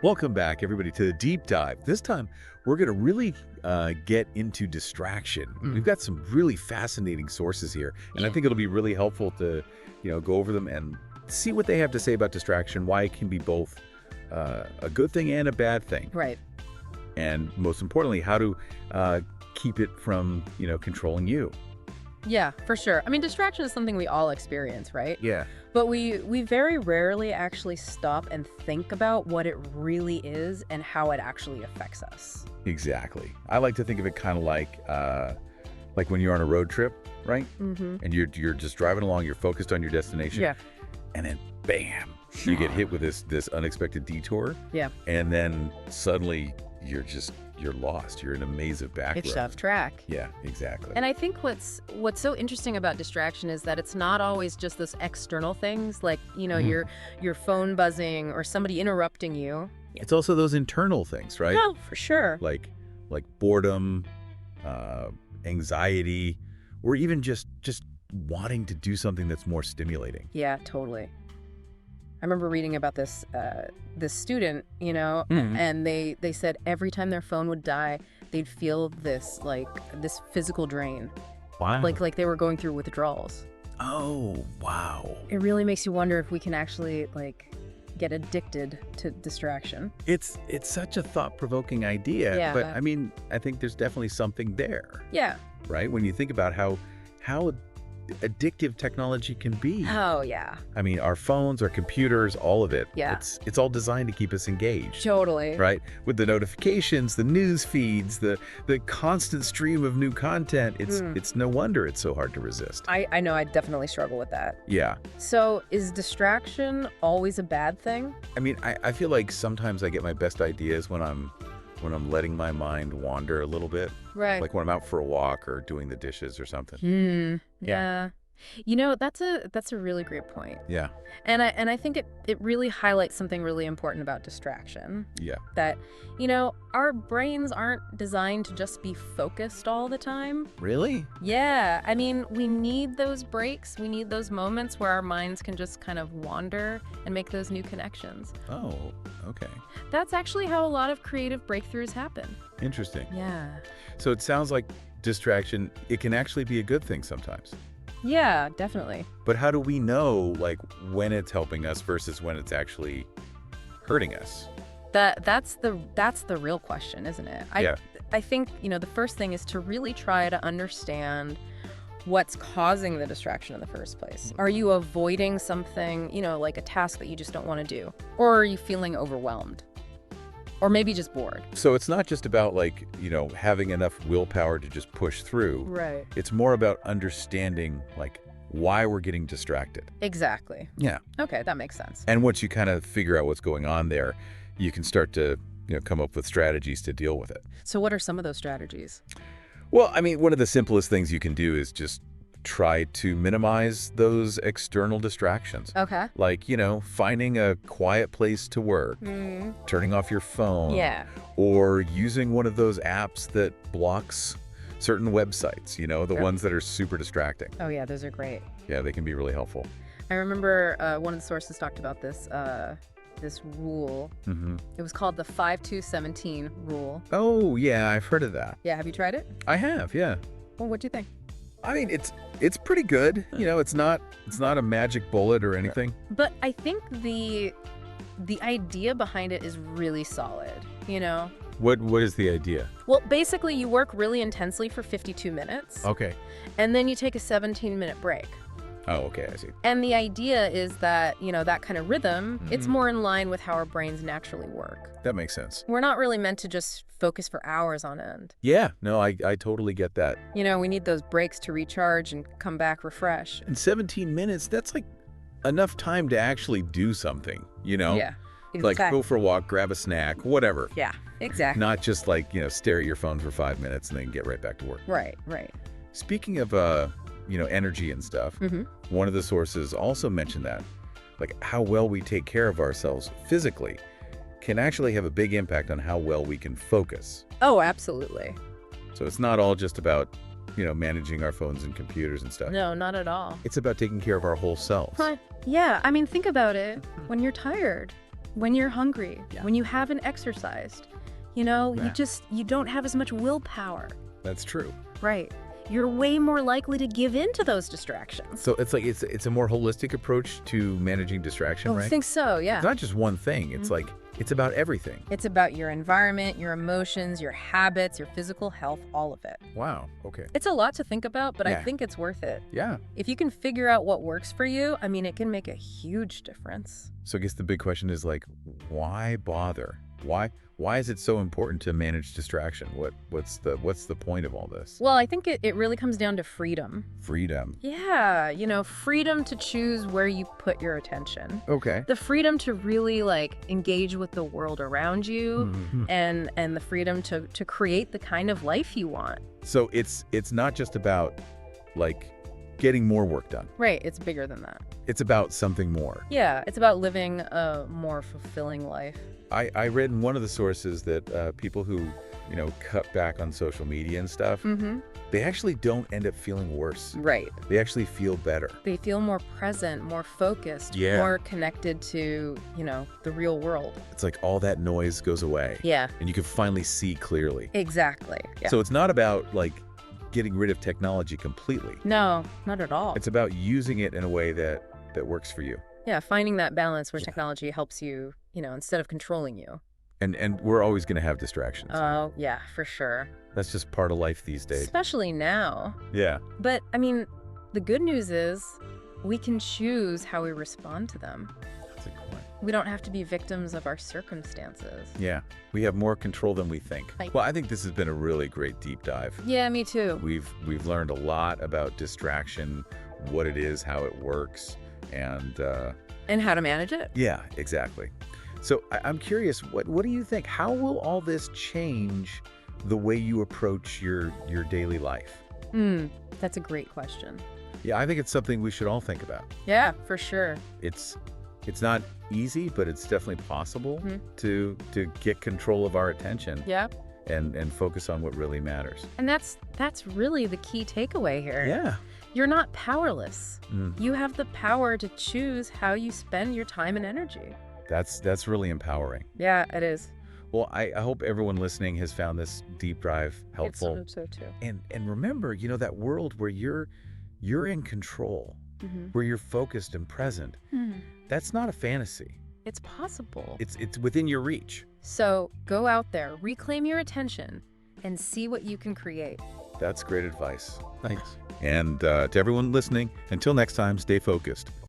Welcome back, everybody, to the deep dive. This time, we're going to really get into distraction. We've Mm, got some really fascinating sources here, and I yeah. think it'll be really helpful to, go over them and see what they have to say about distraction, why it can be both a good thing and a bad thing, Right. and most importantly, how to keep it from, controlling you. Yeah, for sure. I mean, distraction is something we all experience, right? Yeah, But we very rarely actually stop and think about what it really is and how it actually affects us. exactly. I like to think of it kind of like when you're on a road trip, right? Mm-hmm. And you're just driving along, you're focused on your destination. Yeah. And then bam, you get hit with this unexpected detour, Yeah. and then suddenly you're lost. You're in a maze of back It's roads. off track. Yeah, exactly. And I think what's so interesting about distraction is that it's not always just those external things like, Mhm. your phone buzzing or somebody interrupting you. It's also those internal things, right? No, for sure. Like boredom, uh, anxiety, or even just wanting to do something that's more stimulating. Yeah, totally. I remember reading about this student, Mhm. and they said every time their phone would die, they'd feel this physical drain, Wow. like they were going through withdrawals. Oh, wow. It really makes you wonder if we can actually get addicted to distraction. It's such a thought-provoking idea, Yeah. but I mean, I think there's definitely something there. Yeah. Right? When you think about how addictive technology can be. Oh yeah. I mean, our phones, our computers, all of it. Yeah. It's all designed to keep us engaged. Totally. Right? With the notifications, the news feeds, the constant stream of new content, it's no wonder it's so hard to resist. I know I definitely struggle with that. Yeah. So is distraction always a bad thing? I mean, I feel like sometimes I get my best ideas when I'm letting my mind wander a little bit. Right. Like when I'm out for a walk or doing the dishes or something. Yeah. That's a really great point. Yeah. And I think it really highlights something really important about distraction. Yeah. That, our brains aren't designed to just be focused all the time. Really? Yeah. I mean, we need those breaks. We need those moments where our minds can just kind of wander and make those new connections. Oh, okay. That's actually how a lot of creative breakthroughs happen. Interesting. Yeah. So it sounds like distraction, it can actually be a good thing sometimes. Yeah, definitely. But how do we know, like, when it's helping us versus when it's actually hurting us? That's the real question, isn't it? Yeah. I think, the first thing is to really try to understand what's causing the distraction in the first place. Are you avoiding something, like a task that you just don't want to do? Or are you feeling overwhelmed? Or maybe just bored? So it's not just about, like, having enough willpower to just push through. Right. It's more about understanding, like, why we're getting distracted. Exactly. Yeah. Okay, that makes sense. And once you kind of figure out what's going on there, you can start to, come up with strategies to deal with it. So what are some of those strategies? Well, I mean, one of the simplest things you can do is just try to minimize those external distractions. Okay. Like, finding a quiet place to work, turning off your phone, Yeah. or using one of those apps that blocks certain websites, the Sure. ones that are super distracting. Oh yeah, those are great. Yeah, they can be really helpful. I remember one of the sources talked about this rule. Hmm. It was called the 5-2-17 rule. Oh, yeah, I've heard of that. Yeah, have you tried it? I have, yeah. Well, what'd you think? I mean, it's pretty good. It's not a magic bullet or anything. But I think the idea behind it is really solid, What is the idea? Well, basically you work really intensely for 52 minutes Okay. and then you take a 17-minute break. Oh, okay, I see. And the idea is that, that kind of rhythm, it's Mhm. more in line with how our brains naturally work. That makes sense. We're not really meant to just focus for hours on end. Yeah, no, I totally get that. We need those breaks to recharge and come back refreshed. In 17 minutes, that's like enough time to actually do something, Yeah. Like go for a walk, grab a snack, whatever. Yeah, exactly. Not just like, stare at your phone for 5 minutes and then get right back to work. Right. Speaking of, energy and stuff, Mm-hmm. one of the sources also mentioned that, like, how well we take care of ourselves physically can actually have a big impact on how well we can focus. Oh, absolutely. So it's not all just about, managing our phones and computers and stuff. No, not at all. It's about taking care of our whole selves. Huh. Yeah, I mean, think about it. When you're tired, when you're hungry, Yeah. when you haven't exercised. You know, Yeah. you don't have as much willpower. That's true. Right. You're way more likely to give in to those distractions. So it's like it's a more holistic approach to managing distraction, Oh, right? I think so, yeah. It's not just one thing. It's like it's about everything. It's about your environment, your emotions, your habits, your physical health, all of it. Wow. Okay. It's a lot to think about, but Yeah. I think it's worth it. Yeah. If you can figure out what works for you, I mean, it can make a huge difference. So I guess the big question is like, why bother? Why is it so important to manage distraction? What's the point of all this? Well, I think it really comes down to freedom. Freedom. Yeah, freedom to choose where you put your attention. Okay. The freedom to really engage with the world around you Mhm. and the freedom to create the kind of life you want. So it's not just about like getting more work done. Right, it's bigger than that. It's about something more. Yeah, it's about living a more fulfilling life. I read in one of the sources that people who, cut back on social media and stuff, Mm-hmm. they actually don't end up feeling worse. Right. They actually feel better. They feel more present, more focused, Yeah. more connected to, the real world. It's like all that noise goes away Yeah, and you can finally see clearly. exactly. Yeah. So it's not about getting rid of technology completely. No, not at all. It's about using it in a way that works for you. Yeah, finding that balance where technology helps you, instead of controlling you. And we're always going to have distractions. Oh, yeah, for sure. That's just part of life these days. Especially now. Yeah. But, I mean, the good news is we can choose how we respond to them. That's a good point. We don't have to be victims of our circumstances. Yeah. We have more control than we think. Like- Well, I think this has been a really great deep dive. Yeah, me too. We've learned a lot about distraction, what it is, how it works, and And how to manage it? yeah, exactly. So I'm curious, what do you think? How will all this change the way you approach your daily life? That's a great question. Yeah, I think it's something we should all think about. Yeah, for sure. It's not easy, but it's definitely possible Mhm. to get control of our attention Yeah. and focus on what really matters. And that's really the key takeaway here. Yeah. You're not powerless. Mm, You have the power to choose how you spend your time and energy. that's really empowering. Yeah, it is. Well, I hope everyone listening has found this deep dive helpful. It's so too. And remember, that world where you're in control, Mhm. where you're focused and present, that's not a fantasy. It's possible. It's within your reach. So go out there, reclaim your attention, and see what you can create. That's great advice. Thanks. And to everyone listening, until next time, stay focused.